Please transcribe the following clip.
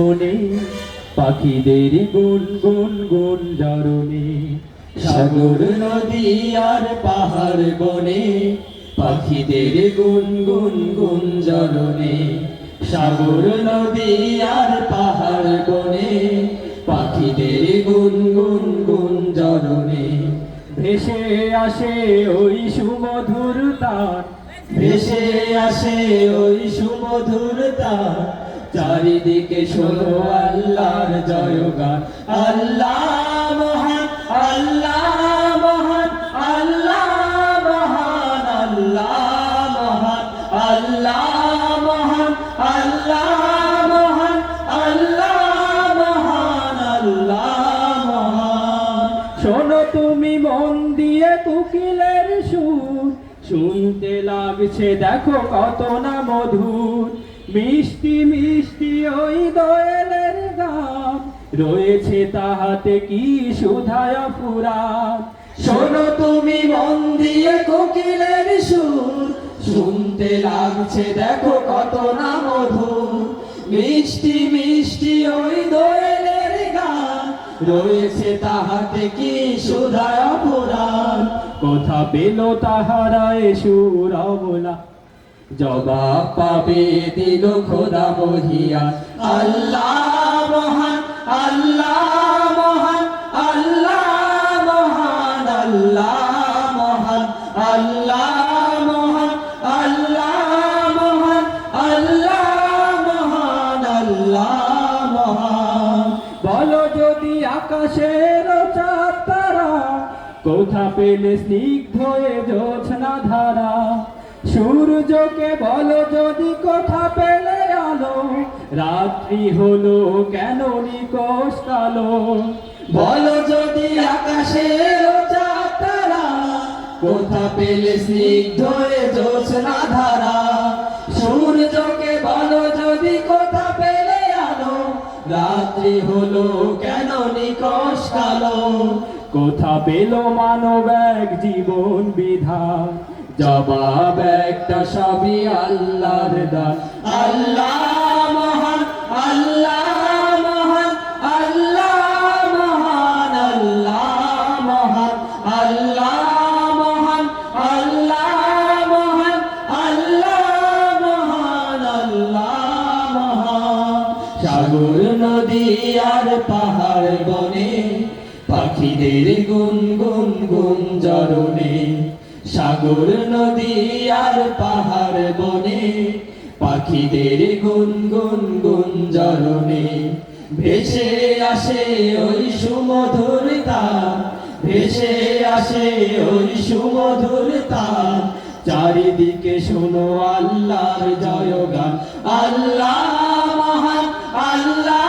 বনে পাখিদের গুন গুন গুন জরনে, সাগর নদী আর পাহাড় বনে পাখিদের গুন গুন গুন জরনে, সাগর নদী আর পাহাড় বনে পাখিদের গুন গুন গুন জরনে। ভেসে আসে ওই সুমধুর তার, ভেসে আসে ওই সুমধুর তার, চারিদিকে শোনো আল্লাহর জয়গান। আল্লাহ মহান, আল্লাহ মহান, আল্লাহ মহান, আল্লাহ মহান, আল্লাহ মহান, আল্লাহ মহান, আল্লাহ মহান, আল্লাহ মহান। শোনো তুমি মন দিয়ে কোকিলের সুর, শুনতে লাগছে দেখো কত না মধুর, মিষ্টি মিষ্টি ওই দোয়েলের গান, রয়েছে তাহাতে কি সুধায় পুরাণ। শোনো তুমি মন দিয়ে কোকিলের সুর, শুনতে লাগছে দেখো কত না মধুর, মিষ্টি মিষ্টি ওই দোয়েলের গান, রয়েছে তাহাতে কি সুধায় পুরাণ। কোথা পেল তাহারা এ সুর অবলা, জবাব পাবে দিল খোদা মহিয়ান। আল্লাহ মহান, আল্লাহ মহান, আল্লাহ মহান, আল্লাহ মহান, আল্লাহ মহান, আল্লাহ মহান, আল্লাহ মহান, আল্লাহ মহান। বলো যদি আকাশের চাঁদ তারা, কোথা পেলে স্নিগ্ধ এ জ্যোৎস্না ধারা, সূর্যকে বলো যদি কোথা পেলে আলো, রাত্রি হলো কেন নিকষ কালো। বলো যদি আকাশের চাঁদ তারা, কোথা পেলে স্নিগ্ধ এ জ্যোৎস্না ধারা, সূর্যকে বলো যদি কোথা পেলে আলো, রাত্রি হলো কেন নিকষ কালো। কোথা পেল মানব এক জীবন বিধান, জবাব একটা সবই আল্লাহর দান। আল্লাহ মহান, আল্লাহ মহান, আল্লাহ মহান, আল্লাহ মহান, আল্লাহ মহান, আল্লাহ মহান, আল্লাহ মহান, আল্লাহ মহান। সাগর নদী আর পাহাড় বনে পাখিদের গুন গুন গুন জরনে, সাগর নদী আর পাহাড় বনে পাখিদের গুন গুন গুন জরনে। ভেসে আসে ওই সুমধুর তার, ভেসে আসে ওই সুমধুর তার, চারিদিকে শোনো আল্লাহর জয়গান। আল্লাহ মহান, আল্লাহ